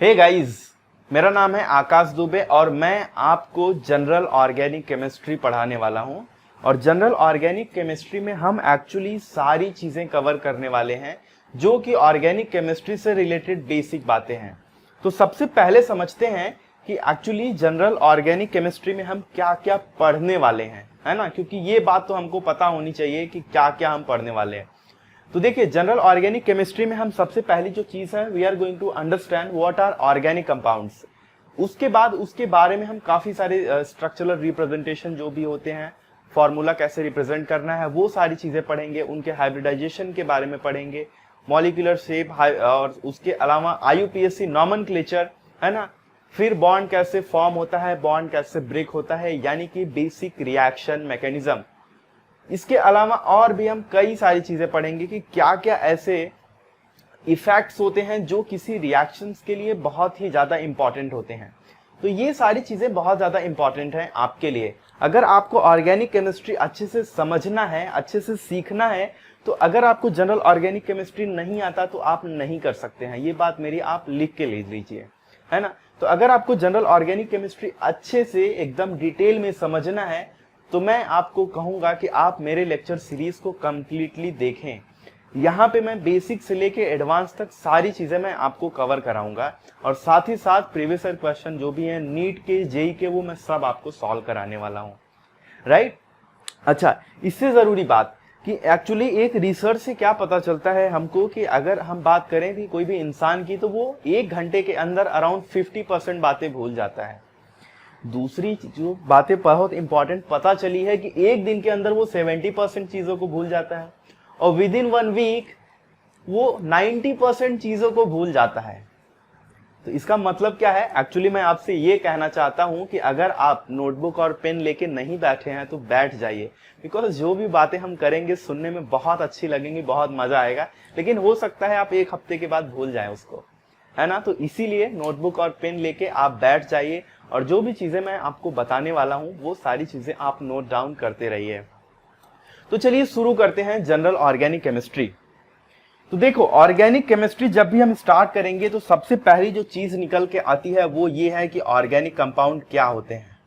Hey guys, मेरा नाम है आकाश दुबे और मैं आपको जनरल ऑर्गेनिक केमिस्ट्री पढ़ाने वाला हूं। और जनरल ऑर्गेनिक केमिस्ट्री में हम एक्चुअली सारी चीज़ें कवर करने वाले हैं जो कि ऑर्गेनिक केमिस्ट्री से रिलेटेड बेसिक बातें हैं। तो सबसे पहले समझते हैं कि एक्चुअली जनरल ऑर्गेनिक केमिस्ट्री में हम क्या क्या पढ़ने वाले हैं, है ना, क्योंकि ये बात तो हमको पता होनी चाहिए कि क्या क्या हम पढ़ने वाले हैं। तो देखिए, जनरल ऑर्गेनिक केमिस्ट्री में हम सबसे पहली जो चीज है, we are going to understand what are organic compounds. उसके बाद उसके बारे में हम काफी सारे स्ट्रक्चरल रिप्रेजेंटेशन जो भी होते हैं, फॉर्मूला कैसे रिप्रेजेंट करना है, वो सारी चीजें पढ़ेंगे। उनके हाइब्रिडाइजेशन के बारे में पढ़ेंगे, मॉलिक्यूलर शेप, और उसके अलावा IUPAC नॉमेनक्लेचर, है ना। फिर बॉन्ड कैसे फॉर्म होता है, बॉन्ड कैसे ब्रेक होता है, यानी कि बेसिक रिएक्शन मैकेनिज्म। इसके अलावा और भी हम कई सारी चीजें पढ़ेंगे कि क्या क्या ऐसे इफेक्ट्स होते हैं जो किसी रिएक्शंस के लिए बहुत ही ज्यादा इंपॉर्टेंट होते हैं। तो ये सारी चीजें बहुत ज्यादा इंपॉर्टेंट हैं आपके लिए। अगर आपको ऑर्गेनिक केमिस्ट्री अच्छे से समझना है, अच्छे से सीखना है, तो अगर आपको जनरल ऑर्गेनिक केमिस्ट्री नहीं आता तो आप नहीं कर सकते हैं। ये बात मेरी आप लिख के ले लीजिए, है ना। तो अगर आपको जनरल ऑर्गेनिक केमिस्ट्री अच्छे से एकदम डिटेल में समझना है तो मैं आपको कहूंगा कि आप मेरे लेक्चर सीरीज को कंप्लीटली देखें। यहाँ पे मैं बेसिक से लेके एडवांस तक सारी चीजें मैं आपको कवर कराऊंगा, और साथ ही साथ प्रीवियस ईयर क्वेश्चन जो भी हैं नीट के, जेई के, वो मैं सब आपको सॉल्व कराने वाला हूँ, राइट। अच्छा, इससे जरूरी बात कि एक्चुअली एक रिसर्च से क्या पता चलता है हमको कि अगर हम बात करें कि कोई भी इंसान की, तो वो 1 घंटे के अंदर अराउंड 50% बातें भूल जाता है। दूसरी जो बातें बहुत इंपॉर्टेंट पता चली है कि एक दिन के अंदर वो 70% चीजों को भूल जाता है, और विद इन 1 वीक वो 90% चीजों को भूल जाता है। तो इसका मतलब क्या है? एक्चुअली मैं आपसे ये कहना चाहता हूं कि अगर आप नोटबुक और पेन लेके नहीं बैठे हैं तो बैठ जाइए, बिकॉज जो भी बातें हम करेंगे सुनने में बहुत अच्छी लगेंगी, बहुत मजा आएगा, लेकिन हो सकता है आप 1 हफ्ते के बाद भूल जाए उसको, है ना। तो इसीलिए नोटबुक और पेन लेके आप बैठ जाइए, और जो भी चीजें मैं आपको बताने वाला हूं वो सारी चीजें आप नोट डाउन करते रहिए। तो चलिए शुरू करते हैं जनरल ऑर्गेनिक केमिस्ट्री। तो देखो, ऑर्गेनिक केमिस्ट्री जब भी हम स्टार्ट करेंगे तो सबसे पहली जो चीज निकल के आती है वो ये है कि ऑर्गेनिक कंपाउंड क्या होते हैं।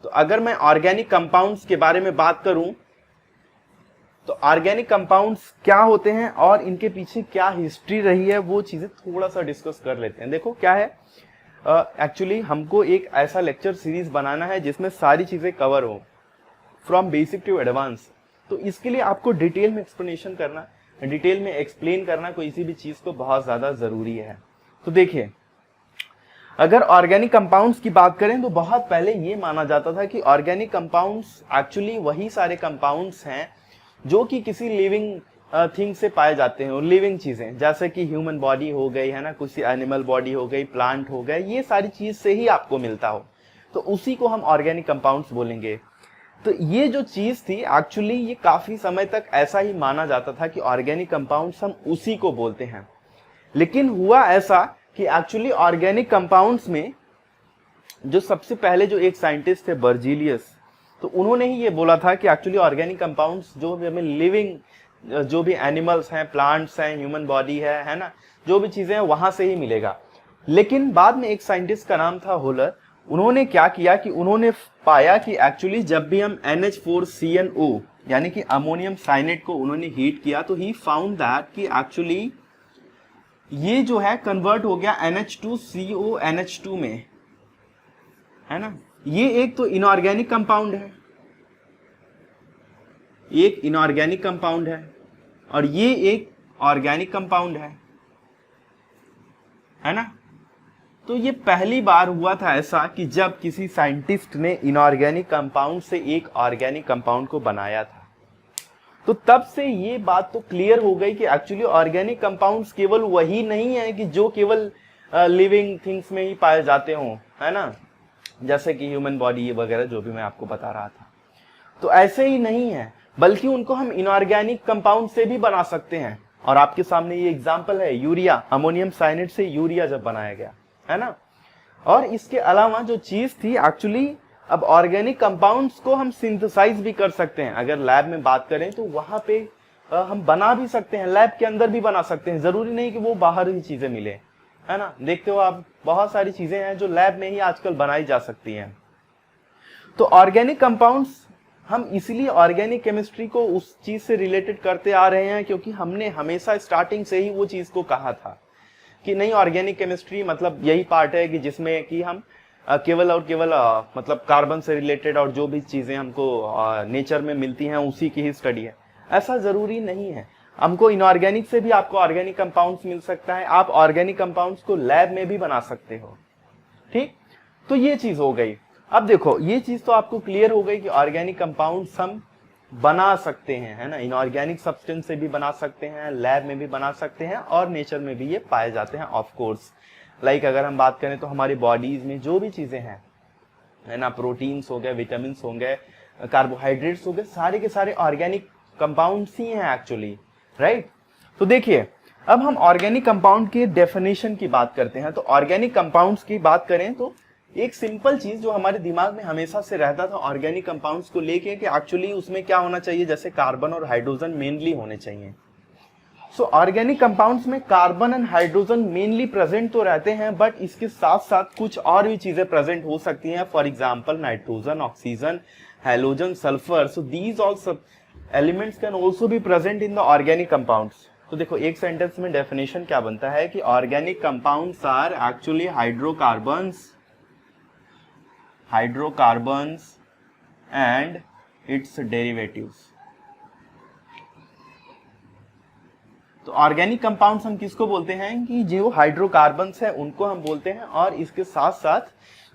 तो अगर मैं ऑर्गेनिक कंपाउंड्स के बारे में बात करूं तो ऑर्गेनिक कंपाउंड्स क्या होते हैं और इनके पीछे क्या हिस्ट्री रही है, वो चीजें थोड़ा सा डिस्कस कर लेते हैं। देखो क्या है, एक्चुअली हमको एक ऐसा लेक्चर सीरीज बनाना है जिसमें सारी चीजें कवर हो, फ्रॉम बेसिक टू एडवांस। तो इसके लिए आपको डिटेल में एक्सप्लेनेशन करना, डिटेल में एक्सप्लेन करना किसी भी चीज को बहुत ज्यादा जरूरी है। तो देखिए, अगर ऑर्गेनिक कंपाउंड्स की बात करें तो बहुत पहले ये माना जाता था कि ऑर्गेनिक कंपाउंड्स एक्चुअली वही सारे कंपाउंड्स हैं जो कि किसी लिविंग थिंग से पाए जाते हैं, और लिविंग चीजें जैसे कि ह्यूमन बॉडी हो गई, है ना, कुछ एनिमल बॉडी हो गई, प्लांट हो गए, ये सारी चीज से ही आपको मिलता हो, तो उसी को हम ऑर्गेनिक कंपाउंड्स बोलेंगे। तो ये जो चीज थी एक्चुअली ये काफी समय तक ऐसा ही माना जाता था कि ऑर्गेनिक कंपाउंड्स हम उसी को बोलते हैं। लेकिन हुआ ऐसा कि एक्चुअली ऑर्गेनिक कंपाउंड्स में जो सबसे पहले जो एक साइंटिस्ट थे, बर्जीलियस, तो उन्होंने ही ये बोला था कि एक्चुअली ऑर्गेनिक कंपाउंड्स जो हमें लिविंग, जो भी एनिमल्स हैं, प्लांट्स हैं, ह्यूमन बॉडी है ना, जो भी चीजें हैं वहां से ही मिलेगा। लेकिन बाद में एक साइंटिस्ट का नाम था होलर, उन्होंने क्या किया कि उन्होंने पाया कि एक्चुअली जब भी हम NH4CnO यानी कि अमोनियम साइनेट को उन्होंने हीट किया तो ही फाउंड दैट कि एक्चुअली ये जो है कन्वर्ट हो गया NH2CONH2 में, है ना। ये एक तो इनऑर्गेनिक कंपाउंड है, एक इनऑर्गेनिक कंपाउंड है, और ये एक ऑर्गेनिक कंपाउंड है ना। तो ये पहली बार हुआ था ऐसा कि जब किसी साइंटिस्ट ने इनऑर्गेनिक कंपाउंड से एक ऑर्गेनिक कंपाउंड को बनाया था। तो तब से ये बात तो क्लियर हो गई कि एक्चुअली ऑर्गेनिक कंपाउंड्स केवल वही नहीं है कि जो केवल लिविंग थिंग्स में ही पाए जाते हों, है ना, जैसे कि ह्यूमन बॉडी वगैरह जो भी मैं आपको बता रहा था। तो ऐसे ही नहीं है, बल्कि उनको हम इनऑर्गेनिक कंपाउंड से भी बना सकते हैं। और आपके सामने ये एग्जांपल है यूरिया, अमोनियम साइनेट से यूरिया जब बनाया गया, है ना। और इसके अलावा जो चीज थी एक्चुअली, अब ऑर्गेनिक कंपाउंड्स को हम सिंथेसाइज भी कर सकते हैं। अगर लैब में बात करें तो वहां पे हम बना भी सकते हैं, लैब के अंदर भी बना सकते हैं, जरूरी नहीं कि वो बाहर ही चीजें मिले। है ना, देखते हो आप बहुत सारी चीजें हैं जो लैब में ही आजकल बनाई जा सकती हैं। तो ऑर्गेनिक कंपाउंड्स हम इसीलिए ऑर्गेनिक केमिस्ट्री को उस चीज से रिलेटेड करते आ रहे हैं क्योंकि हमने हमेशा स्टार्टिंग से ही वो चीज को कहा था कि नहीं, ऑर्गेनिक केमिस्ट्री मतलब यही पार्ट है कि जिसमें कि हम केवल और केवल मतलब कार्बन से रिलेटेड और जो भी चीजें हमको नेचर में मिलती हैं उसी की ही स्टडी है। ऐसा जरूरी नहीं है, हमको इनऑर्गेनिक से भी आपको ऑर्गेनिक कंपाउंड्स मिल सकता है, आप ऑर्गेनिक कंपाउंड्स को लैब में भी बना सकते हो। ठीक, तो ये चीज हो गई। अब देखो ये चीज तो आपको क्लियर हो गई कि ऑर्गेनिक कंपाउंड्स हम बना सकते हैं, है ना, इनऑर्गेनिक सब्सटेंस से भी बना सकते हैं, लैब में भी बना सकते हैं और नेचर में भी ये पाए जाते हैं ऑफ कोर्स। लाइक अगर हम बात करें तो हमारी बॉडीज में जो भी चीजें हैं, है ना, प्रोटीन्स हो गए, विटामिन हो गए, कार्बोहाइड्रेट्स हो गए, सारे के सारे ऑर्गेनिक कंपाउंड्स ही हैं एक्चुअली, राइट। तो देखिए अब हम ऑर्गेनिक कंपाउंड की डेफिनेशन की बात करते हैं। तो ऑर्गेनिक कंपाउंड्स की बात करें तो एक सिंपल चीज जो हमारे दिमाग में हमेशा से रहता था ऑर्गेनिक कंपाउंड्स को लेके कि एक्चुअली उसमें क्या होना चाहिए, जैसे कार्बन और हाइड्रोजन मेनली होने चाहिए। सो ऑर्गेनिक कंपाउंड्स में carbon and hydrogen mainly present तो रहते हैं, बट इसके साथ साथ कुछ और भी चीजें प्रेजेंट हो सकती हैं। For example nitrogen, oxygen, halogen, sulphur. So these all सब elements can also be present in the organic compounds. तो देखो एक सेंटेंस में डेफिनेशन क्या बनता है कि organic compounds are actually hydrocarbons and its derivatives. तो ऑर्गेनिक कंपाउंड्स हम किसको बोलते हैं कि जो हाइड्रोकार्बन्स है उनको हम बोलते हैं, और इसके साथ साथ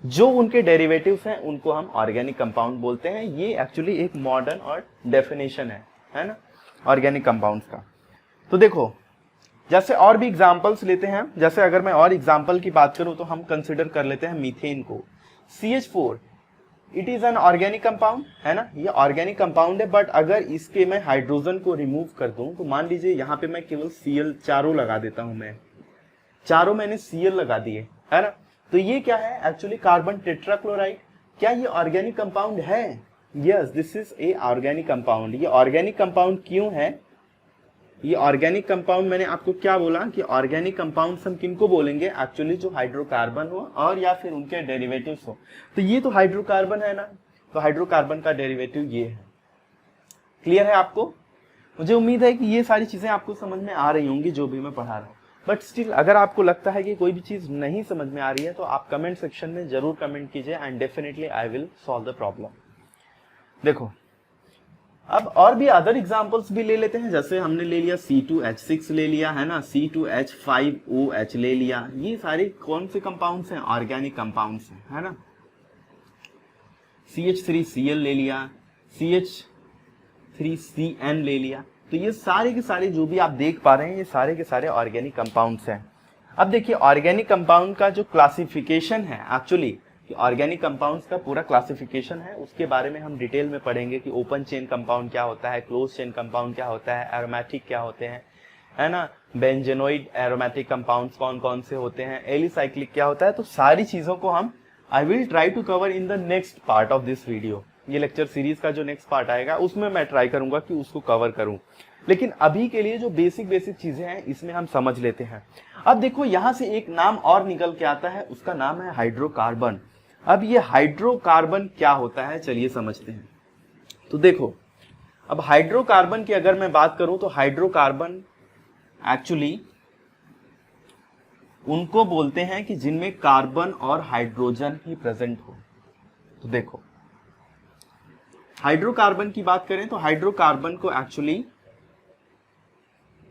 जो उनके डेरिवेटिव्स हैं उनको हम ऑर्गेनिक कंपाउंड बोलते हैं। ये एक्चुअली एक मॉडर्न और डेफिनेशन है ना, ऑर्गेनिक कंपाउंड्स का। तो देखो जैसे और भी एग्जांपल्स लेते हैं, जैसे अगर मैं और एग्जांपल की बात करूं तो हम कंसिडर कर लेते हैं मीथेन को। CH4 it is an organic compound, है ना, ये ऑर्गेनिक कंपाउंड है, बट अगर इसके मैं हाइड्रोजन को रिमूव कर दूं तो मान लीजिए यहाँ पे मैं केवल Cl चारों लगा देता हूं, मैं चारों मैंने Cl लगा दिए, है ना, तो ये क्या है एक्चुअली कार्बन टेट्राक्लोराइड। क्या ये ऑर्गेनिक कंपाउंड है? Yes, this is a organic compound. ये ऑर्गेनिक कंपाउंड क्यों है? ये ऑर्गेनिक कंपाउंड मैंने आपको क्या बोला कि ऑर्गेनिक कंपाउंड्स हम किनको बोलेंगे, एक्चुअली जो हाइड्रोकार्बन हो और या फिर उनके डेरिवेटिव्स हो। तो ये तो हाइड्रोकार्बन है ना, तो हाइड्रोकार्बन का डेरिवेटिव ये है। क्लियर है आपको? मुझे उम्मीद है कि ये सारी चीजें आपको समझ में आ रही होंगी जो भी मैं पढ़ा रहा हूँ। बट स्टिल अगर आपको लगता है कि कोई भी चीज नहीं समझ में आ रही है तो आप कमेंट सेक्शन में जरूर कमेंट कीजिए and definitely I will solve the problem. देखो अब और भी अदर एग्जांपल्स भी ले लेते हैं, जैसे हमने ले लिया C2H6 ले लिया, है ना, C2H5OH ले लिया। ये सारे कौन से कंपाउंड्स हैं? ऑर्गेनिक कंपाउंड्स हैं, है ना। CH3Cl ले लिया, CH3CN ले लिया। तो ये सारे के सारे जो भी आप देख पा रहे हैं ये सारे के सारे ऑर्गेनिक कंपाउंड्स हैं। अब देखिए ऑर्गेनिक कंपाउंड का जो क्लासिफिकेशन है, एक्चुअली ऑर्गेनिक कंपाउंड्स का पूरा क्लासिफिकेशन है, उसके बारे में हम डिटेल में पढ़ेंगे कि ओपन चेन कंपाउंड क्या होता है, क्लोज चेन कंपाउंड क्या होता है, एरोमेटिक क्या होते हैं, है ना, बेंजेनोइड एरोमेटिक कंपाउंड्स कौन कौन से होते हैं, एलिसाइक्लिक क्या होता है। तो सारी चीजों को हम I will try to cover in the next part of this video. ये लेक्चर सीरीज का जो नेक्स्ट पार्ट आएगा उसमें मैं ट्राई करूंगा कि उसको कवर करूं, लेकिन अभी के लिए जो बेसिक चीजें हैं इसमें हम समझ लेते हैं। अब देखो यहां से एक नाम और निकल के आता है, उसका नाम है हाइड्रोकार्बन। अब ये हाइड्रोकार्बन क्या होता है चलिए समझते हैं। तो देखो अब हाइड्रोकार्बन की अगर मैं बात करूं तो हाइड्रोकार्बन एक्चुअली उनको बोलते हैं कि जिनमें कार्बन और हाइड्रोजन ही प्रेजेंट हो। तो देखो हाइड्रोकार्बन की बात करें तो हाइड्रोकार्बन को एक्चुअली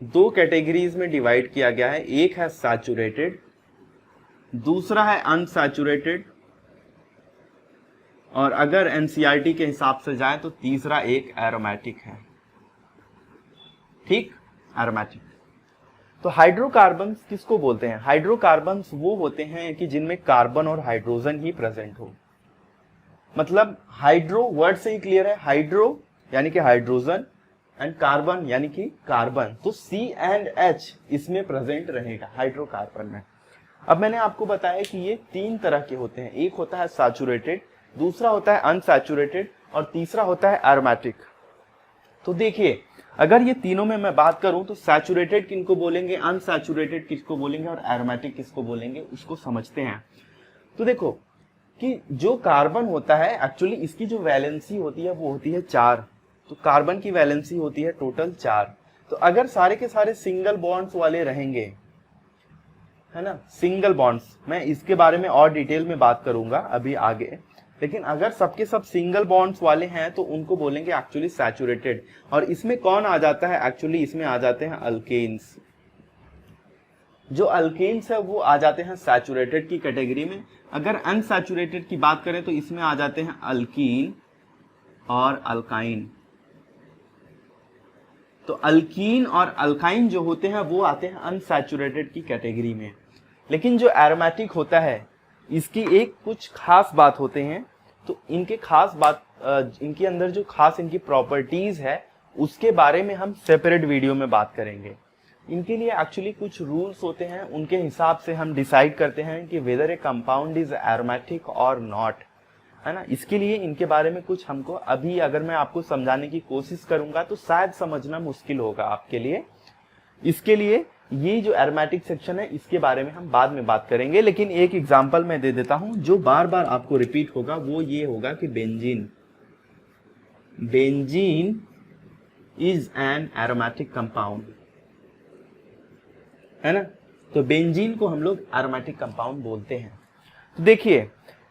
दो कैटेगरीज में डिवाइड किया गया है, एक है सैचुरेटेड, दूसरा है अनसैचुरेटेड, और अगर एनसीईआरटी के हिसाब से जाए तो तीसरा एक एरोमेटिक है। ठीक, एरोमेटिक। तो हाइड्रोकार्बन्स किसको बोलते हैं? हाइड्रोकार्बन्स वो होते हैं कि जिनमें कार्बन और हाइड्रोजन ही प्रेजेंट हो। मतलब हाइड्रो वर्ड से ही क्लियर है, हाइड्रो यानी कि हाइड्रोजन एंड कार्बन यानी कि कार्बन, तो C एंड H इसमें प्रेजेंट रहेगा हाइड्रोकार्बन में। अब मैंने आपको बताया कि ये तीन तरह के होते हैं, एक होता है सैचुरेटेड, दूसरा होता है अनसैचुरेटेड और तीसरा होता है एरोमेटिक। तो देखिए अगर ये तीनों में मैं बात करूं तो सैचुरेटेड किनको बोलेंगे, अनसैचुरेटेड किसको बोलेंगे और एरोमेटिक किसको बोलेंगे, उसको समझते हैं। तो देखो कि जो कार्बन होता है एक्चुअली इसकी जो वैलेंसी होती है वो होती है 4। तो कार्बन की वैलेंसी होती है टोटल 4। तो अगर सारे के सारे सिंगल बॉन्ड्स वाले रहेंगे, है ना, सिंगल बॉन्ड्स, मैं इसके बारे में और डिटेल में बात करूंगा अभी आगे, लेकिन अगर सबके सब सिंगल बॉन्ड्स वाले हैं तो उनको बोलेंगे एक्चुअली सैचुरेटेड। और इसमें कौन आ जाता है, एक्चुअली इसमें आ जाते हैं अल्केन्स। जो अल्केन्स है वो आ जाते हैं सैचुरेटेड की कैटेगरी में। अगर अनसैचुरेटेड की बात करें तो इसमें आ जाते हैं अल्कीन और अल्काइन। तो अल्कीन और अल्काइन जो होते हैं वो आते हैं अनसैचुरेटेड की कैटेगरी में। लेकिन जो एरोमेटिक होता है इसकी एक कुछ खास बात होते हैं। तो इनके खास बात, इनके अंदर जो खास इनकी प्रॉपर्टीज है उसके बारे में हम सेपरेट वीडियो में बात करेंगे। इनके लिए एक्चुअली कुछ रूल्स होते हैं, उनके हिसाब से हम डिसाइड करते हैं कि whether a compound is aromatic और नॉट, है ना। इसके लिए इनके बारे में कुछ हमको अभी अगर मैं आपको समझाने की कोशिश करूंगा तो शायद समझना मुश्किल होगा आपके लिए। इसके लिए ये जो एरोमेटिक सेक्शन है इसके बारे में हम बाद में बात करेंगे। लेकिन एक एग्जांपल मैं दे देता हूं जो बार बार आपको रिपीट होगा, वो ये होगा कि benzene. Benzene is an aromatic compound, है ना। तो बेंजीन को हम लोग एरोमेटिक कंपाउंड बोलते हैं। तो देखिए,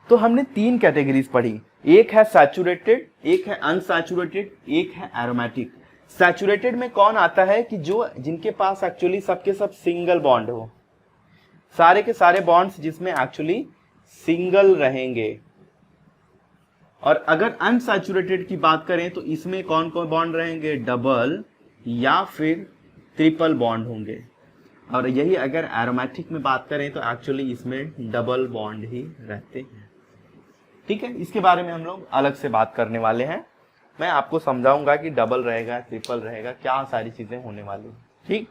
तो हमने 3 कैटेगरीज पढ़ी, एक है सैचुरेटेड, एक है अनसैचुरेटेड, एक है एरोमेटिक। सैचुरेटेड में कौन आता है कि जो जिनके पास एक्चुअली सबके सब सिंगल बॉन्ड हो, सारे के सारे बॉन्ड्स जिसमें एक्चुअली सिंगल रहेंगे। और अगर अनसैचुरेटेड की बात करें तो इसमें कौन कौन बॉन्ड रहेंगे, डबल या फिर ट्रिपल बॉन्ड होंगे। और यही अगर एरोमेटिक में बात करें तो एक्चुअली इसमें डबल बॉन्ड ही रहते हैं। ठीक है, इसके बारे में हम लोग अलग से बात करने वाले हैं। मैं आपको समझाऊंगा कि डबल रहेगा, ट्रिपल रहेगा, क्या सारी चीजें होने वाली। ठीक,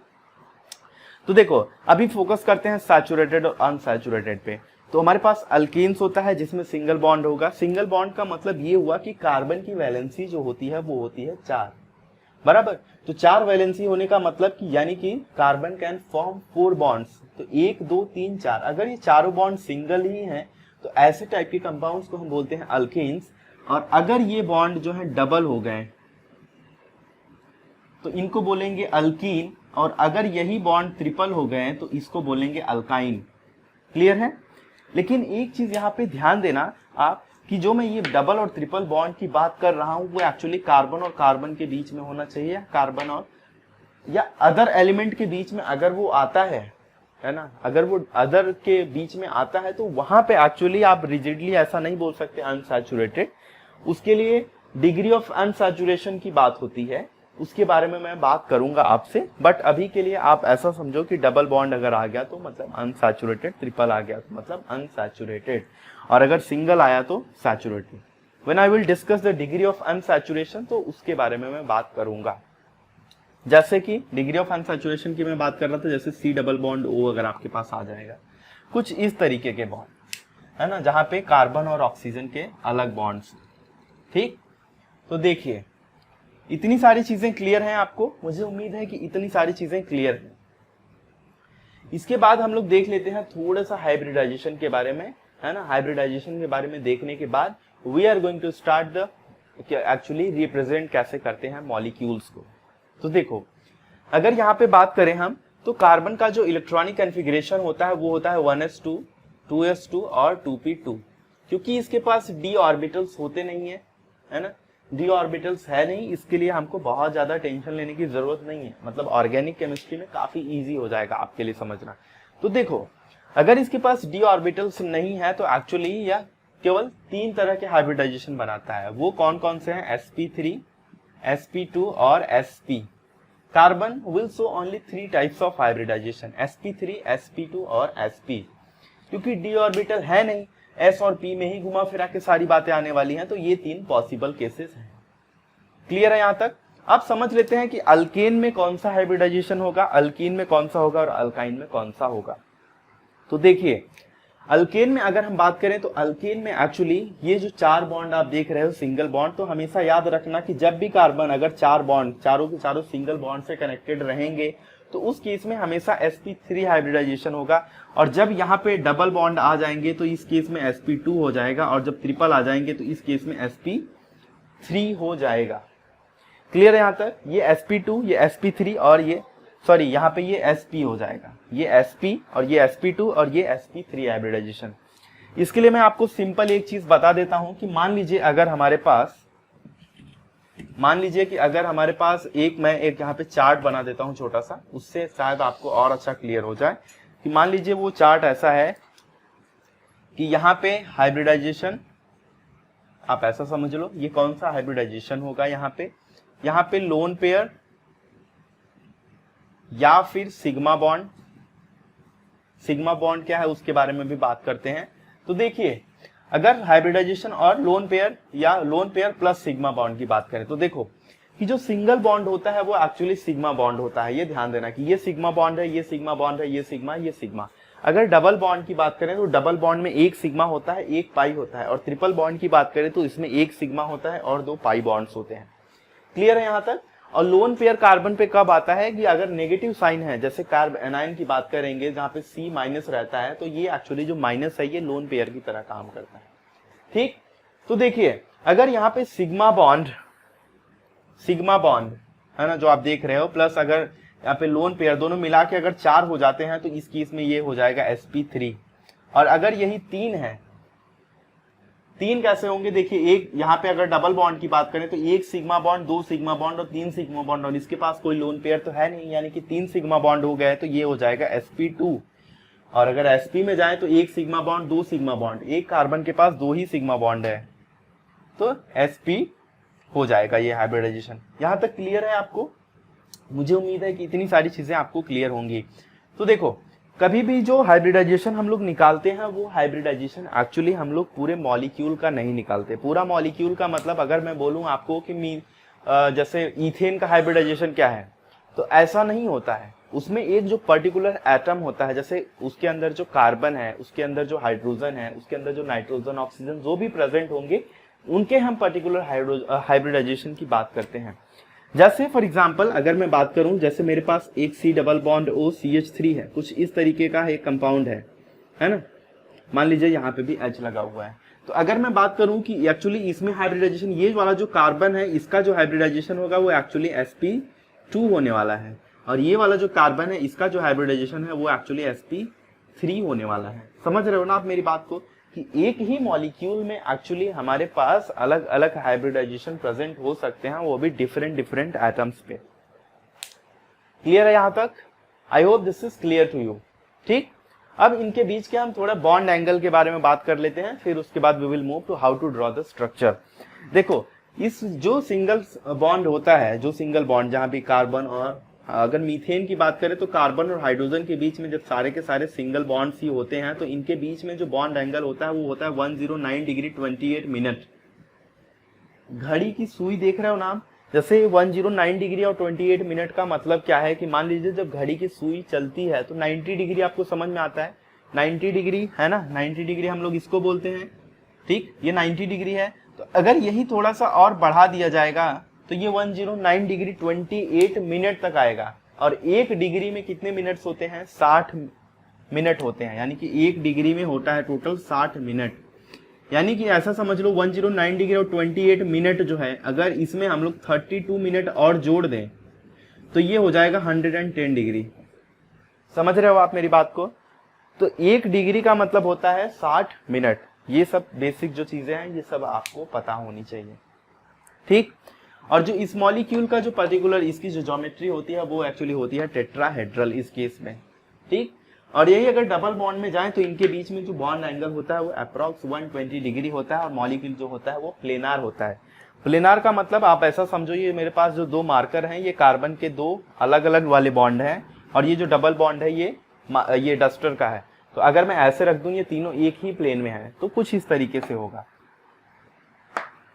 तो देखो अभी फोकस करते हैं सैचुरेटेड और अनसैचुरेटेड पे। तो हमारे पास अल्कीन्स होता है जिसमें सिंगल बॉन्ड होगा। सिंगल बॉन्ड का मतलब ये हुआ कि कार्बन की वैलेंसी जो होती है वो होती है 4, बराबर। तो 4 वैलेंसी होने का मतलब कि यानी कि कार्बन कैन फॉर्म 4 बॉन्ड्स। तो 1 2 3 4, अगर ये चारों बॉन्ड सिंगल ही हैं तो ऐसे टाइप के कंपाउंड्स को हम बोलते हैं अल्केन्स। और अगर ये बॉन्ड जो है डबल हो गए तो इनको बोलेंगे अल्कीन। और अगर यही बॉन्ड ट्रिपल हो गए तो इसको बोलेंगे अल्काइन। क्लियर है। लेकिन एक चीज यहाँ पे ध्यान देना आप कि जो मैं ये डबल और ट्रिपल बॉन्ड की बात कर रहा हूं वो एक्चुअली कार्बन और कार्बन के बीच में होना चाहिए, कार्बन और या अदर एलिमेंट के बीच में अगर वो आता है ना, अगर वो अदर के बीच में आता है तो वहां पे एक्चुअली आप रिजिडली ऐसा नहीं बोल सकते अनसैचुरेटेड। उसके लिए डिग्री ऑफ अनसैचुरेशन की बात होती है, उसके बारे में मैं बात करूंगा आपसे। बट अभी के लिए आप ऐसा समझो कि डबल बॉन्ड अगर आ गया तो मतलब अनसैचुरेटेड, ट्रिपल आ गया तो मतलब अनसैचुरेटेड, और अगर सिंगल आया तो saturated. When I will discuss the degree of unsaturation तो उसके बारे में मैं बात करूंगा। जैसे कि डिग्री ऑफ अनसैचुरेशन की मैं बात कर रहा था, जैसे C डबल बॉन्ड O अगर आपके पास आ जाएगा, कुछ इस तरीके के बॉन्ड, है ना, जहां पे कार्बन और ऑक्सीजन के अलग बॉन्ड्स। ठीक, तो देखिए इतनी सारी चीजें क्लियर हैं आपको, मुझे उम्मीद है कि इतनी सारी चीजें क्लियर हैं। इसके बाद हम लोग देख लेते हैं थोड़ा सा हाइब्रिडाइजेशन के बारे में, है ना। हाइब्रिडाइजेशन के बारे में देखने के बाद we are going to start the actually represent कैसे करते हैं मॉलिक्यूल्स को। तो देखो अगर यहाँ पे बात करें हम तो कार्बन का जो इलेक्ट्रॉनिक कॉन्फ़िगरेशन होता है वो होता है 1s2, 2s2 और 2p2। क्योंकि इसके पास d ऑर्बिटल्स होते नहीं है ना, d ऑर्बिटल्स है नहीं, इसके लिए हमको बहुत ज्यादा टेंशन लेने की जरूरत नहीं है। मतलब ऑर्गेनिक केमिस्ट्री में काफी इजी हो जाएगा आपके लिए समझना। तो देखो अगर इसके पास d ऑर्बिटल्स नहीं है तो एक्चुअली यह केवल 3 तरह के हाइब्रिडाइजेशन बनाता है। वो कौन कौन से हैं, sp3, sp2 और sp। Carbon will show only 3 types of hybridization, sp3, sp2 और sp। क्योंकि d ऑर्बिटल है नहीं, s और p में ही घुमा फिरा के सारी बातें आने वाली हैं, तो ये 3 पॉसिबल केसेस हैं। क्लियर है यहाँ तक। अब समझ लेते हैं कि अल्केन में कौन सा हाइब्रिडाइजेशन होगा, अल्कीन में कौन सा होगा और अल्काइन में कौन सा होगा। तो देखिए अल्केन में अगर हम बात करें तो अल्केन में एक्चुअली ये जो 4 बॉन्ड आप देख रहे हो सिंगल बॉन्ड, तो हमेशा याद रखना कि जब भी कार्बन अगर 4 बॉन्ड चारों के चारों सिंगल बॉन्ड से कनेक्टेड रहेंगे तो उस केस में हमेशा sp3 हाइब्रिडाइजेशन होगा, और जब यहाँ पे डबल बॉन्ड आ जाएंगे तो इस केस में sp2 हो जाएगा, और जब ट्रिपल आ जाएंगे तो इस केस में sp3 हो जाएगा। क्लियर है यहाँ तक? ये sp2, ये sp3 और ये सॉरी यहाँ पे ये sp हो जाएगा, ये sp और ये sp2 और ये sp3 हाइब्रिडाइजेशन। इसके लिए मैं आपको सिंपल एक चीज बता देता हूं कि मान लीजिए कि अगर हमारे पास मैं एक यहाँ पे चार्ट बना देता हूं छोटा सा, उससे शायद आपको और अच्छा क्लियर हो जाए। कि मान लीजिए वो चार्ट ऐसा है कि यहाँ पे हाइब्रिडाइजेशन, आप ऐसा समझ लो ये कौन सा हाइब्रिडाइजेशन होगा, यहाँ पे लोन पेयर या फिर सिग्मा बॉन्ड। सिग्मा बॉन्ड क्या है उसके बारे में भी बात करते हैं। तो देखिए अगर हाइब्रिडाइजेशन और लोन पेयर या lone pair plus sigma bond की बात करें तो देखो कि जो सिंगल बॉन्ड होता है वो एक्चुअली सिग्मा बॉन्ड होता है। ये ध्यान देना कि ये सिग्मा बॉन्ड है, ये सिग्मा बॉन्ड है, ये सिग्मा। अगर डबल बॉन्ड की बात करें तो डबल बॉन्ड में एक सिग्मा होता है, एक पाई होता है, और ट्रिपल बॉन्ड की बात करें तो इसमें एक सिग्मा होता है और 2 पाई बॉन्ड्स होते हैं। क्लियर है यहाँ तक? और लोन पेयर कार्बन पे कब आता है कि अगर नेगेटिव साइन है, जैसे कार्बन एनाइन की बात करेंगे जहां पे C माइनस रहता है, तो ये एक्चुअली जो माइनस है ये लोन पेयर की तरह काम करता है। ठीक, तो देखिए अगर यहाँ पे सिग्मा बॉन्ड है ना जो आप देख रहे हो, प्लस अगर यहाँ पे लोन पेयर दोनों मिला के अगर 4 हो जाते हैं तो इस केस में ये हो जाएगा sp3। और अगर यही 3 है, 3 कैसे होंगे? देखिए एक यहाँ पे अगर डबल बॉन्ड की बात करें तो 1 सिग्मा बॉन्ड, 2 सिग्मा बॉन्ड और 3 सिग्मा बॉन्ड, और इसके पास कोई लोन पेयर तो है नहीं, यानी कि 3 सिग्मा बॉन्ड हो गए तो ये हो जाएगा sp2। और अगर sp में जाए तो 1 सिग्मा बॉन्ड, 2 सिग्मा बॉन्ड, एक कार्बन के पास 2 ही सिग्मा बॉन्ड है तो sp हो जाएगा ये हाइब्रिडाइजेशन। यहाँ तक क्लियर है आपको? मुझे उम्मीद है कि इतनी सारी चीजें आपको क्लियर होंगी। तो देखो कभी भी जो हाइब्रिडाइजेशन हम लोग निकालते हैं वो हाइब्रिडाइजेशन एक्चुअली हम लोग पूरे मॉलिक्यूल का नहीं निकालते। पूरा मॉलिक्यूल का मतलब अगर मैं बोलूं आपको कि जैसे ईथेन का हाइब्रिडाइजेशन क्या है, तो ऐसा नहीं होता है। उसमें एक जो पर्टिकुलर एटम होता है, जैसे उसके अंदर जो कार्बन है, उसके अंदर जो हाइड्रोजन है, उसके अंदर जो नाइट्रोजन ऑक्सीजन जो भी प्रेजेंट होंगे उनके हम पर्टिकुलर हाइब्रिडाइजेशन की बात करते हैं। जैसे फॉर एग्जांपल अगर मैं बात करूं, जैसे मेरे पास एक C डबल बॉन्ड OCH3 है, कुछ इस तरीके का एक कंपाउंड है ना। मान लीजिए यहाँ पे भी H लगा हुआ है। तो अगर मैं बात करूं कि एक्चुअली इसमें हाइब्रिडाइजेशन, ये वाला जो कार्बन है इसका जो हाइब्रिडाइजेशन होगा वो एक्चुअली sp2 होने वाला है, और ये वाला जो कार्बन है इसका जो हाइब्रिडाइजेशन है वो एक्चुअली sp3 होने वाला है। समझ रहे हो ना आप मेरी बात को कि एक ही मॉलिक्यूल में एक्चुअली हमारे पास अलग अलग हाइब्रिडाइजेशन प्रेजेंट हो सकते हैं, वो भी डिफरेंट एटम्स पे। क्लियर है यहाँ तक? I hope this is clear to you. ठीक, अब इनके बीच के हम थोड़ा बॉन्ड एंगल के बारे में बात कर लेते हैं, फिर उसके बाद we will move to how to draw the structure. देखो इस जो सिंगल बॉन्ड होता है, जो सिंगल बॉन्ड जहां भी कार्बन, और अगर मीथेन की बात करें तो कार्बन और हाइड्रोजन के बीच में जब सारे के सारे सिंगल बॉन्ड्स ही होते हैं तो इनके बीच में जो बॉन्ड एंगल होता है वो होता है 109 डिग्री 28 मिनट। घड़ी की सुई देख रहे हो ना आप, जैसे 109 डिग्री और 28 मिनट का मतलब क्या है कि मान लीजिए जब घड़ी की सुई चलती है तो 90 डिग्री आपको समझ में आता है, 90 डिग्री है ना, 90 डिग्री हम लोग इसको बोलते हैं। ठीक, ये 90 डिग्री है, तो अगर यही थोड़ा सा और बढ़ा दिया जाएगा तो ये 109 डिग्री 28 मिनट तक आएगा। और 1 डिग्री में कितने मिनट्स होते हैं? 60 मिनट होते हैं, यानी कि 1 डिग्री में होता है टोटल 60 मिनट। यानी कि ऐसा समझ लो 109 डिग्री और 28 मिनट जो है, अगर इसमें हम लोग 32 मिनट और जोड़ दें तो ये हो जाएगा 110 डिग्री। समझ रहे हो आप मेरी बात को? तो 1 डिग्री का मतलब होता है 60 मिनट। ये सब बेसिक जो चीजें हैं ये सब आपको पता होनी चाहिए। ठीक, और जो इस मॉलिक्यूल का जो पर्टिकुलर इसकी जो ज्योमेट्री होती है वो एक्चुअली होती है टेट्राहेड्रल इस केस में। ठीक, और यही अगर डबल बॉन्ड में जाएं तो इनके बीच में जो बॉन्ड एंगल होता है वो अप्रॉक्स 120 डिग्री होता है, और मॉलिक्यूल जो होता है वो प्लेनार होता है। प्लेनार का मतलब आप ऐसा समझो, ये मेरे पास जो 2 मार्कर हैं ये कार्बन के 2 अलग अलग वाले बॉन्ड हैं, और ये जो डबल बॉन्ड है ये डस्टर का है। तो अगर मैं ऐसे रख दूं ये तीनों एक ही प्लेन में है तो कुछ इस तरीके से होगा।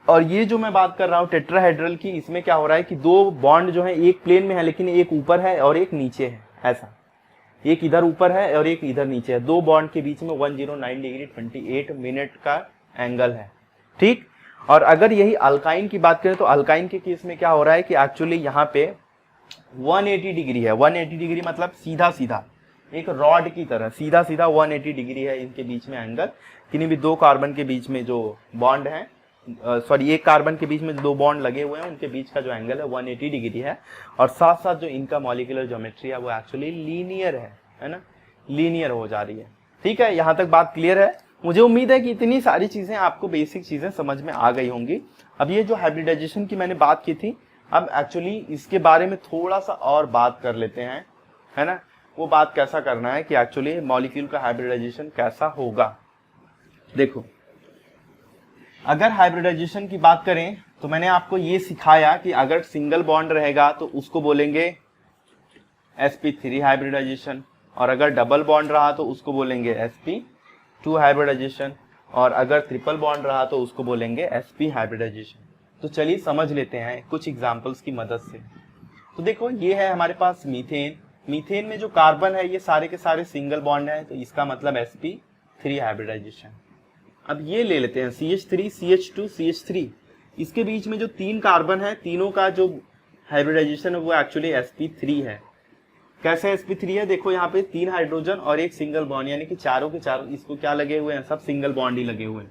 और ये जो मैं बात कर रहा हूँ टेट्राहेड्रल की, इसमें क्या हो रहा है कि 2 बॉन्ड जो है एक प्लेन में है लेकिन एक ऊपर है और एक नीचे है, ऐसा। एक इधर ऊपर है और एक इधर नीचे है, दो बॉन्ड के बीच में 109 डिग्री 28 मिनट का एंगल है, ठीक। और अगर यही अल्काइन की बात करें तो अल्काइन के केस में क्या हो रहा है कि एक्चुअली यहाँ पे 180 डिग्री है। 180 डिग्री मतलब सीधा सीधा एक रॉड की तरह सीधा सीधा 180 डिग्री है इनके बीच में एंगल। किन्हीं भी दो कार्बन के बीच में जो बॉन्ड है, सॉरी एक कार्बन के बीच में दो बॉन्ड लगे हुए हैं, उनके बीच का जो एंगल है 180 डिग्री है। और साथ साथ जो इनका मॉलिक्यूलर ज्योमेट्री है वो एक्चुअली लीनियर है ना, लीनियर हो जा रही है। ठीक है, यहाँ तक बात क्लियर है। मुझे उम्मीद है कि इतनी सारी चीजें आपको बेसिक चीजें समझ में आ गई होंगी। अब ये जो हाइब्रिडाइजेशन की मैंने बात की थी, अब एक्चुअली इसके बारे में थोड़ा सा और बात कर लेते हैं, है ना। वो बात कैसा करना है कि एक्चुअली मॉलिक्यूल का हाइब्रिडाइजेशन कैसा होगा। देखो, अगर हाइब्रिडाइजेशन की बात करें तो मैंने आपको ये सिखाया कि अगर सिंगल बॉन्ड रहेगा तो उसको बोलेंगे sp3 हाइब्रिडाइजेशन, और अगर डबल बॉन्ड रहा तो उसको बोलेंगे sp2 हाइब्रिडाइजेशन, और अगर ट्रिपल बॉन्ड रहा तो उसको बोलेंगे sp हाइब्रिडाइजेशन। तो चलिए समझ लेते हैं कुछ एग्जांपल्स की मदद से। तो देखो, ये है हमारे पास मीथेन। मीथेन में जो कार्बन है ये सारे के सारे सिंगल बॉन्ड है, तो इसका मतलब sp3 हाइब्रिडाइजेशन। अब ये ले लेते हैं CH3 CH2 CH3, इसके बीच में जो तीन कार्बन है, तीनों का जो हाइब्रिडाइजेशन है वो एक्चुअली sp3 है। कैसे sp3 है? देखो यहाँ पे तीन हाइड्रोजन और एक सिंगल बॉन्ड, यानी कि चारों के चारों इसको क्या लगे हुए हैं, सब सिंगल बॉन्ड ही लगे हुए हैं।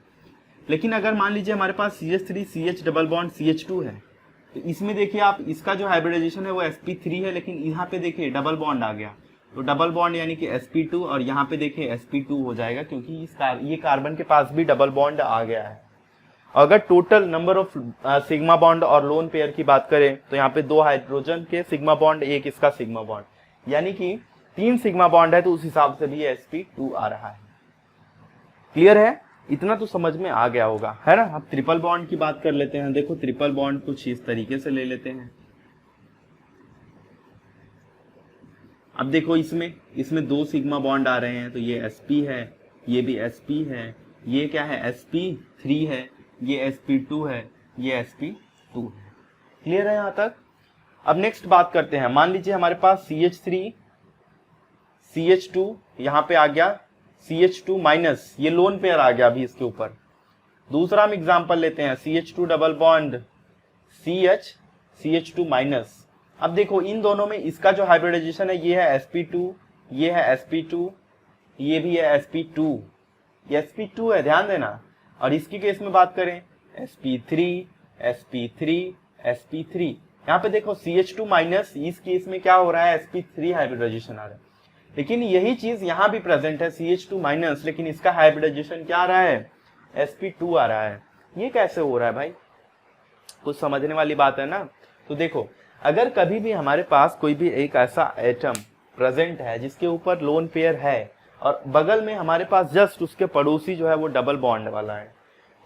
लेकिन अगर मान लीजिए हमारे पास CH3 CH double bond CH2 है, तो इसमें देखिए आप, इसका जो हाइब्रिडाइजेशन है वो sp3 है, लेकिन यहाँ पे देखिए डबल बॉन्ड आ गया, तो डबल बॉन्ड यानी कि sp2, और यहाँ पे देखिए sp2 हो जाएगा, क्योंकि ये कार्बन के पास भी डबल बॉन्ड आ गया है। अगर total number of sigma bond और लोन पेयर की बात करें तो यहाँ पे दो हाइड्रोजन के सिग्मा बॉन्ड, एक इसका सिग्मा बॉन्ड, यानी कि 3 सिग्मा बॉन्ड है, तो उस हिसाब से भी sp2 आ रहा है। क्लियर है? इतना तो समझ में आ गया होगा, है ना। अब ट्रिपल बॉन्ड की बात कर लेते हैं। देखो, ट्रिपल बॉन्ड कुछ इस तरीके से ले लेते हैं। अब देखो, इसमें 2 सिग्मा बॉन्ड आ रहे हैं, तो ये sp है, ये भी sp है, ये क्या है sp3 है, ये sp2 है, ये sp2 है। क्लियर है यहाँ तक? अब नेक्स्ट बात करते हैं। मान लीजिए हमारे पास CH3 CH2 यहाँ पे आ गया, CH2 माइनस, ये लोन पेयर आ गया अभी इसके ऊपर। दूसरा हम एग्जांपल लेते हैं, CH2 double bond CH2 minus. अब देखो, इन दोनों में इसका जो हाइब्रिडाइजेशन है ये है sp2, ये है sp2, ये भी है sp2, ये sp2 है, ध्यान देना। और इसकी केस में बात करें sp3 sp3 sp3, यहाँ पे देखो CH2 माइनस, इस केस में क्या हो रहा है, sp3 हाइब्रिडाइजेशन आ रहा है। लेकिन यही चीज यहाँ भी प्रेजेंट है, CH2 माइनस, लेकिन इसका हाइब्रिडाइजेशन क्या आ रहा है, sp2 आ रहा है। ये कैसे हो रहा है भाई? कुछ समझने वाली बात है ना। तो देखो, अगर कभी भी हमारे पास कोई भी एक ऐसा एटम प्रेजेंट है जिसके ऊपर लोन पेयर है और बगल में हमारे पास जस्ट उसके पड़ोसी जो है वो डबल बॉन्ड वाला है,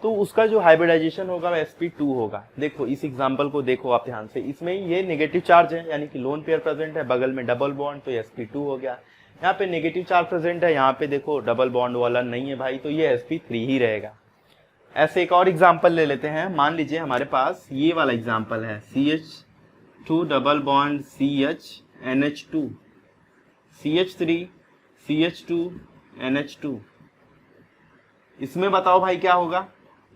तो उसका जो हाइब्रिडाइजेशन होगा वो sp2 होगा। देखो, इस एग्जांपल को देखो आप ध्यान से, इसमें ये नेगेटिव चार्ज है, यानी कि लोन पेयर प्रेजेंट है, बगल में डबल बॉन्ड, तो ये sp2 हो गया। यहाँ पे नेगेटिव चार्ज प्रेजेंट है, यहाँ पे देखो डबल बॉन्ड वाला नहीं है भाई, तो ये sp3 ही रहेगा। ऐसे एक और एग्जांपल ले लेते हैं। मान लीजिए हमारे पास ये वाला एग्जांपल है, CH2 double bond CH NH2, CH3 CH2 NH2। इसमें बताओ भाई क्या होगा?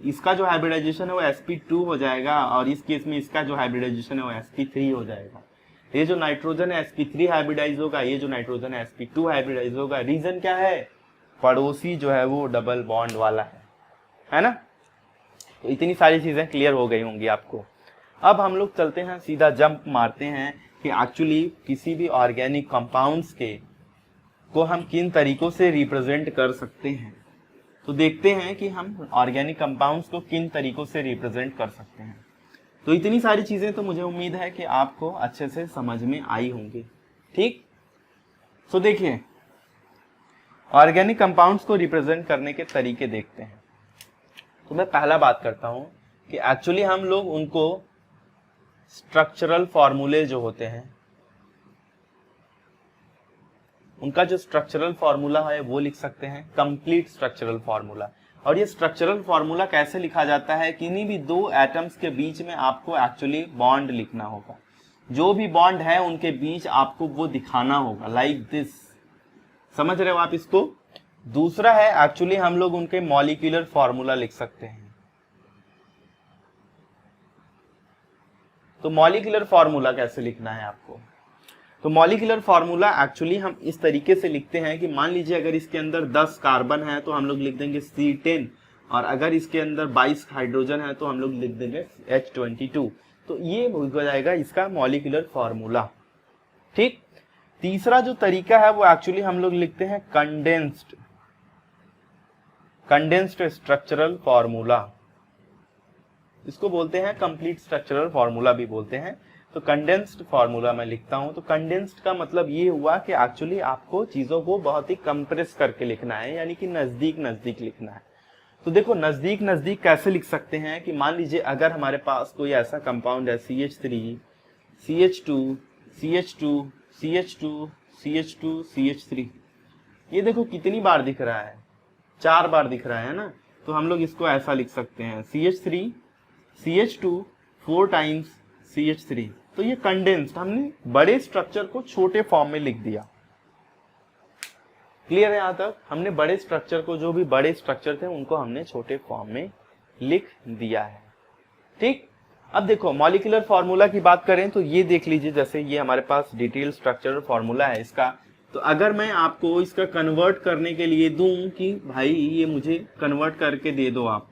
इसका जो हाइब्रिडाइजेशन है वो sp2 हो जाएगा, और इस केस में इसका जो हाइब्रिडाइजेशन है वो sp3 हो जाएगा। ये जो नाइट्रोजन है sp3 हाइब्रिडाइज होगा, ये जो नाइट्रोजन है sp2 हाइब्रिडाइज होगा। रीजन क्या है? पड़ोसी जो है वो डबल बॉन्ड वाला है ना। तो इतनी सारी चीजें क्लियर हो गई होंगी आपको। अब हम लोग चलते हैं, सीधा जंप मारते हैं कि एक्चुअली किसी भी ऑर्गेनिक कंपाउंड्स के को हम किन तरीकों से रिप्रेजेंट कर सकते हैं। तो देखते हैं कि हम ऑर्गेनिक कंपाउंड्स को किन तरीकों से रिप्रेजेंट कर सकते हैं। तो इतनी सारी चीजें तो मुझे उम्मीद है कि आपको अच्छे से समझ में आई होंगी, ठीक। तो देखिए, ऑर्गेनिक कंपाउंड्स को रिप्रेजेंट करने के तरीके देखते हैं। तो मैं पहला बात करता हूं कि एक्चुअली हम लोग उनको स्ट्रक्चरल फॉर्मूले जो होते हैं, उनका जो स्ट्रक्चरल फॉर्मूला है वो लिख सकते हैं, कंप्लीट स्ट्रक्चरल फॉर्मूला। और ये स्ट्रक्चरल फॉर्मूला कैसे लिखा जाता है? किन्हीं भी दो एटम्स के बीच में आपको एक्चुअली बॉन्ड लिखना होगा। जो भी बॉन्ड है उनके बीच आपको वो दिखाना होगा, लाइक दिस, समझ रहे हो आप इसको। दूसरा है एक्चुअली हम लोग उनके मॉलिक्यूलर फॉर्मूला लिख सकते हैं। तो मॉलिक्यूलर फॉर्मूला कैसे लिखना है आपको, तो मॉलिक्यूलर फॉर्मूला एक्चुअली हम इस तरीके से लिखते हैं कि मान लीजिए अगर इसके अंदर 10 कार्बन है तो हम लोग लिख देंगे C10, और अगर इसके अंदर 22 हाइड्रोजन है तो हम लोग लिख देंगे H22। तो ये हो जाएगा इसका मॉलिक्यूलर फॉर्मूला। ठीक। तीसरा जो तरीका है वो एक्चुअली हम लोग लिखते हैं कंडेंस्ड स्ट्रक्चरल फॉर्मूला। इसको बोलते हैं कंप्लीट स्ट्रक्चरल फॉर्मूला भी बोलते हैं। तो कंडेंस्ड फॉर्मूला मैं लिखता हूं। तो कंडेंस्ड का मतलब ये हुआ कि एक्चुअली आपको चीजों को बहुत ही कंप्रेस करके लिखना है, यानी कि नजदीक नजदीक लिखना है। तो देखो नजदीक नजदीक कैसे लिख सकते हैं कि मान लीजिए अगर हमारे पास कोई ऐसा कंपाउंड है CH3, CH2, CH2, CH2, CH2, CH3, ये देखो कितनी बार दिख रहा है, 4 बार दिख रहा है ना। तो हम लोग इसको ऐसा लिख सकते हैं CH3, CH2, 4 टाइम्स CH3। तो ये कंडेंस्ड, हमने बड़े स्ट्रक्चर को छोटे फॉर्म में लिख दिया। क्लियर है यहाँ तक। हमने बड़े स्ट्रक्चर को, जो भी बड़े स्ट्रक्चर थे उनको हमने छोटे फॉर्म में लिख दिया है। ठीक। अब देखो मॉलिक्यूलर फॉर्मूला की बात करें तो ये देख लीजिए, जैसे ये हमारे पास डिटेल स्ट्रक्चर फॉर्मूला है इसका। तो अगर मैं आपको इसका कन्वर्ट करने के लिए दूं कि भाई ये मुझे कन्वर्ट करके दे दो आप,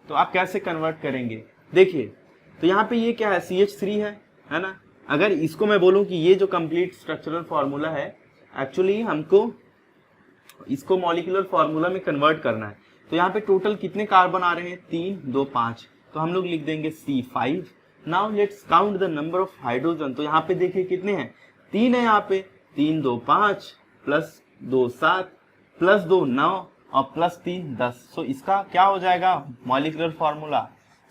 तो आप कैसे कन्वर्ट करेंगे। देखिए तो यहाँ पे ये क्या है, CH3 है ना। अगर इसको मैं बोलूं कि ये जो कंप्लीट स्ट्रक्चरल फॉर्मूला है, एक्चुअली हमको इसको मॉलिक्यूलर फॉर्मूला में कन्वर्ट करना है। तो यहाँ पे टोटल कितने कार्बन आ रहे हैं, 3, 2, 5। तो हम लोग लिख देंगे C5। Now let's count the number of hydrogen. तो यहाँ पे देखिए कितने हैं, 3 है यहाँ पे, 3, 2, 5 प्लस 2 7 प्लस 2 9 और प्लस 3 10। सो इसका क्या हो जाएगा मॉलिक्यूलर फॉर्मूला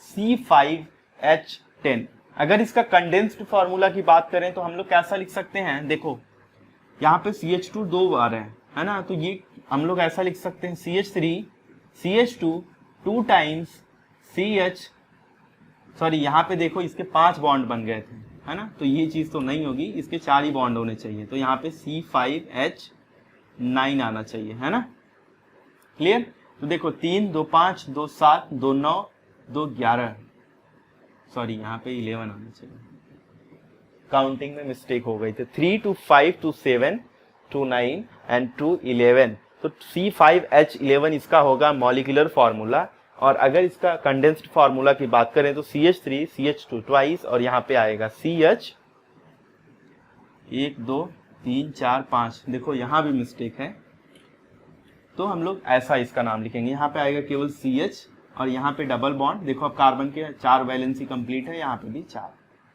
C5H10। अगर इसका कंडेंस्ड फॉर्मूला की बात करें तो हम लोग कैसा लिख सकते हैं, देखो यहाँ पे CH2 2 बार है ना। तो ये हम लोग ऐसा लिख सकते हैं CH3, CH2 2 टाइम्स यहाँ पे देखो इसके 5 बॉन्ड बन गए थे, है ना। तो ये चीज तो नहीं होगी, इसके 4 ही बॉन्ड होने चाहिए। तो यहाँ पे C5H9 आना चाहिए, है ना। क्लियर। तो देखो 3, 2, 5, 2, 7, 2, 9, 2, 11, सॉरी यहाँ पे 11 आना चाहिए, काउंटिंग में मिस्टेक हो गई थी। 3 to 5 to 7 to 9 and to 11। तो C5H11 इसका होगा मॉलिक्यूलर फॉर्मूला। और अगर इसका कंडेंस्ड फॉर्मूला की बात करें तो CH3, CH2 ट्वाइस, और यहाँ पे आएगा CH 1 2 3 4 5। देखो यहाँ भी मिस्टेक है, तो हम लोग ऐसा इसका नाम लिखेंगे। यहाँ पे आएगा केवल CH और यहाँ पे डबल बॉन्ड। देखो अब कार्बन के 4 वैलेंसी कंप्लीट है, यहाँ पे भी 4।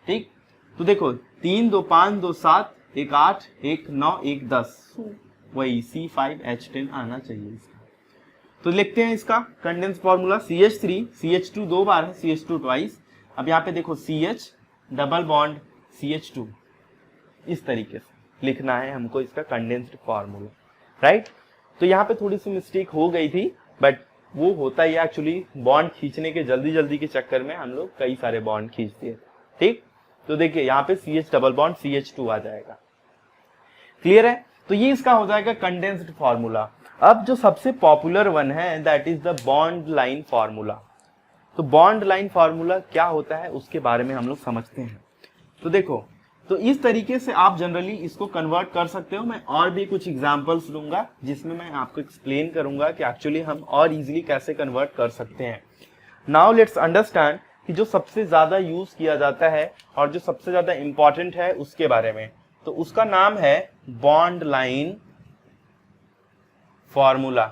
ठीक। तो देखो 3, 2, 5, 2, 7, 1, 8, 1, 9, 1, 10, वही C5H10 आना चाहिए इसका। तो लिखते हैं इसका कंडेंस फॉर्मूला CH3, CH2 2 बार है, CH2 ट्वाइस। अब यहाँ पे देखो CH डबल बॉन्ड CH2, इस तरीके से लिखना है हमको इसका कंडेंस्ड फॉर्मूला, राइट। तो यहाँ पे थोड़ी सी मिस्टेक हो गई थी, बट वो होता ही एक्चुअली बॉन्ड खींचने के जल्दी के चक्कर में हम लोग कई सारे बॉन्ड खींच दिए। ठीक। तो देखिए यहाँ पे CH डबल बॉन्ड CH2 आ जाएगा। क्लियर है। तो ये इसका हो जाएगा कंडेंस्ड फॉर्मूला। अब जो सबसे पॉपुलर वन है that is the bond line formula. तो बॉन्ड लाइन फॉर्मूला क्या होता है उसके बारे में हम लोग समझते हैं। तो देखो, तो इस तरीके से आप जनरली इसको कन्वर्ट कर सकते हो। मैं और भी कुछ एग्जांपल्स दूंगा जिसमें मैं आपको एक्सप्लेन करूंगा कि एक्चुअली हम और इजीली कैसे कन्वर्ट कर सकते हैं। नाउ लेट्स अंडरस्टैंड कि जो सबसे ज्यादा यूज किया जाता है और जो सबसे ज्यादा इंपॉर्टेंट है उसके बारे में। तो उसका नाम है बॉन्ड लाइन फॉर्मूला।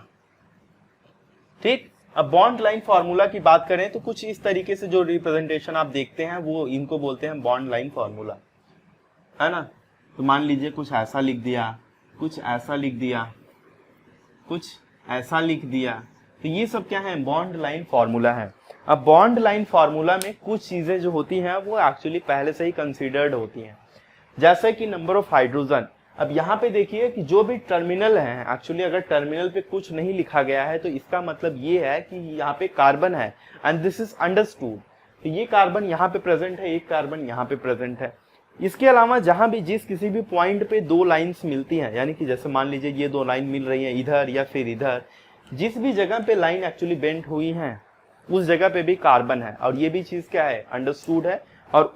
ठीक। अब बॉन्ड लाइन फॉर्मूला की बात करें तो कुछ इस तरीके से जो रिप्रेजेंटेशन आप देखते हैं वो इनको बोलते हैं बॉन्ड लाइन फॉर्मूला, है ना। तो मान लीजिए कुछ ऐसा लिख दिया, कुछ ऐसा लिख दिया, कुछ ऐसा लिख दिया। तो ये सब क्या है, बॉन्ड लाइन फॉर्मूला है। अब बॉन्ड लाइन फॉर्मूला में कुछ चीजें जो होती हैं वो एक्चुअली पहले से ही कंसीडर्ड होती हैं, जैसे कि नंबर ऑफ हाइड्रोजन। अब यहाँ पे देखिए कि जो भी टर्मिनल है, एक्चुअली अगर टर्मिनल पे कुछ नहीं लिखा गया है तो इसका मतलब ये है कि यहाँ पे कार्बन है एंड दिस इज अंडरस्टूड। तो ये कार्बन यहाँ पे प्रेजेंट है, एक कार्बन यहाँ पे प्रेजेंट है। इसके अलावा जहां भी जिस किसी भी पॉइंट पे दो लाइंस मिलती हैं, यानी कि जैसे मान लीजिए ये दो लाइन मिल रही हैं इधर या फिर इधर, जिस भी जगह पे लाइन एक्चुअली बेंड हुई हैं उस जगह पे भी कार्बन है, और ये भी चीज क्या है, अंडरस्टूड है। और